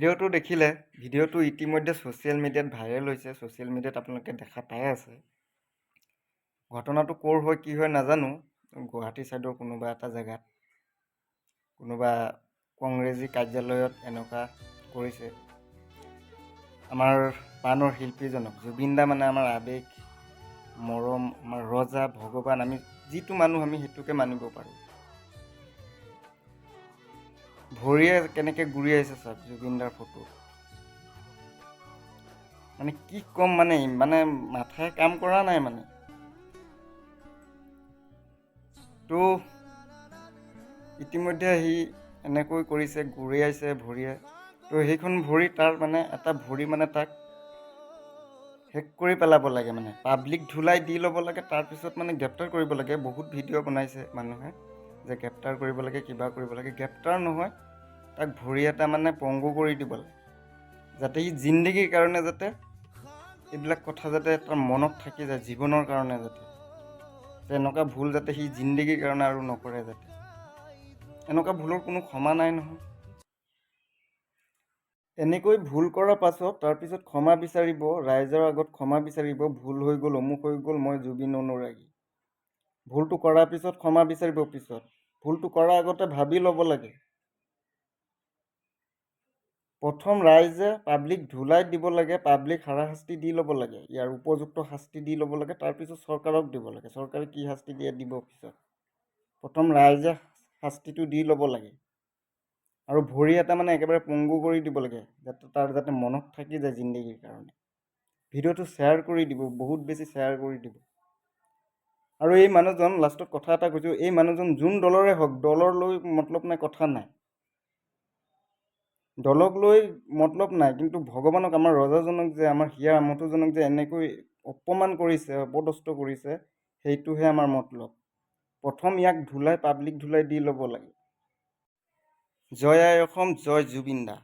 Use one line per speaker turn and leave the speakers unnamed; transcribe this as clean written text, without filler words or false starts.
ভিডিঅ'টো দেখিলে, ভিডিঅ'টো ইতিমধ্যে ছ'চিয়েল মিডিয়াত ভাইৰেল হৈছে। ছ'চিয়েল মিডিয়াত আপোনালোকে দেখা পাই আছে। ঘটনাটো ক'ৰ হয় কি হয় নাজানো। গুৱাহাটী ছাইডৰ কোনোবা এটা জেগাত কোনোবা কংগ্ৰেছী কাৰ্যালয়ত এনেকুৱা কৰিছে। আমাৰ প্ৰাণৰ শিল্পীজনক জুবিন দা মানে আমাৰ আৱেগ, মৰম, আমাৰ ৰজা, ভগৱান, আমি যিটো মানুহ আমি সেইটোকে মানিব পাৰোঁ। ভৰিয়ে কেনেকৈ গুৰিয়াইছে চাওক জুবিন দাৰ ফটো। মানে কি ক'ম, মানে মাথাই কাম কৰা নাই মানে। তো ইতিমধ্যে সি এনেকৈ কৰিছে, গুৰিয়াইছে ভৰিয়ে। তো সেইখন ভৰি তাৰ মানে এটা ভৰি মানে তাক শেষ কৰি পেলাব লাগে, মানে পাব্লিক ধুলাই দি ল'ব লাগে। তাৰপিছত মানে গ্ৰেপ্তাৰ কৰিব লাগে। বহুত ভিডিঅ' বনাইছে মানুহে যে গ্ৰেপ্তাৰ কৰিব লাগে, কিবা কৰিব লাগে। গ্ৰেপ্তাৰ নহয়, তাক ভৰি এটা মানে পংগু কৰি দিব লাগে, যাতে সি জিন্দগীৰ কাৰণে যাতে এইবিলাক কথা যাতে তাৰ মনত থাকি যায়, জীৱনৰ কাৰণে যাতে এনেকুৱা ভুল যাতে সি জিন্দগীৰ কাৰণে আৰু নকৰে। যাতে এনেকুৱা ভুলৰ কোনো ক্ষমা নাই নহয়। এনেকৈ ভুল কৰাৰ পাছত তাৰপিছত ক্ষমা বিচাৰিব, ৰাইজৰ আগত ক্ষমা বিচাৰিব, ভুল হৈ গ'ল, অমুক হৈ গ'ল, মই জুবিন অনুৰাগী। ভুলটো কৰাৰ পিছত ক্ষমা বিচাৰিব। পিছত ভুলটো কৰাৰ আগতে ভাবি ল'ব লাগে। প্ৰথম ৰাইজে পাব্লিক ধুলাই দিব লাগে, পাব্লিক হাৰাশাস্তি দি ল'ব লাগে, ইয়াৰ উপযুক্ত শাস্তি দি ল'ব লাগে। তাৰপিছত চৰকাৰক দিব লাগে, চৰকাৰে কি শাস্তি দিয়ে দিব পিছত। প্ৰথম ৰাইজে শাস্তিটো দি ল'ব লাগে আৰু ভৰি এটা মানে একেবাৰে পংগু কৰি দিব লাগে, যাতে তাৰ যাতে মনত থাকি যায় জিন্দগীৰ কাৰণে। ভিডিঅ'টো শ্বেয়াৰ কৰি দিব, বহুত বেছি শ্বেয়াৰ কৰি দিব। আৰু এই মানুহজন, লাষ্টত কথা এটা কৈছোঁ, এই মানুহজন যোন দলৰে হওক, দলৰ লৈ মতলব নাই, কথা নাই, দলক লৈ মতলব নাই, কিন্তু ভগৱানক, আমাৰ ৰজাজনক যে, আমাৰ হিয়াৰ আমঠুজনক যে এনেকৈ অপমান কৰিছে, অপদস্থ কৰিছে, সেইটোহে আমাৰ মতলব। প্ৰথম ইয়াক ধুলাই, পাব্লিক ধুলাই দি ল'ব লাগে। জয় আই অসম, জয় জুবিন দা।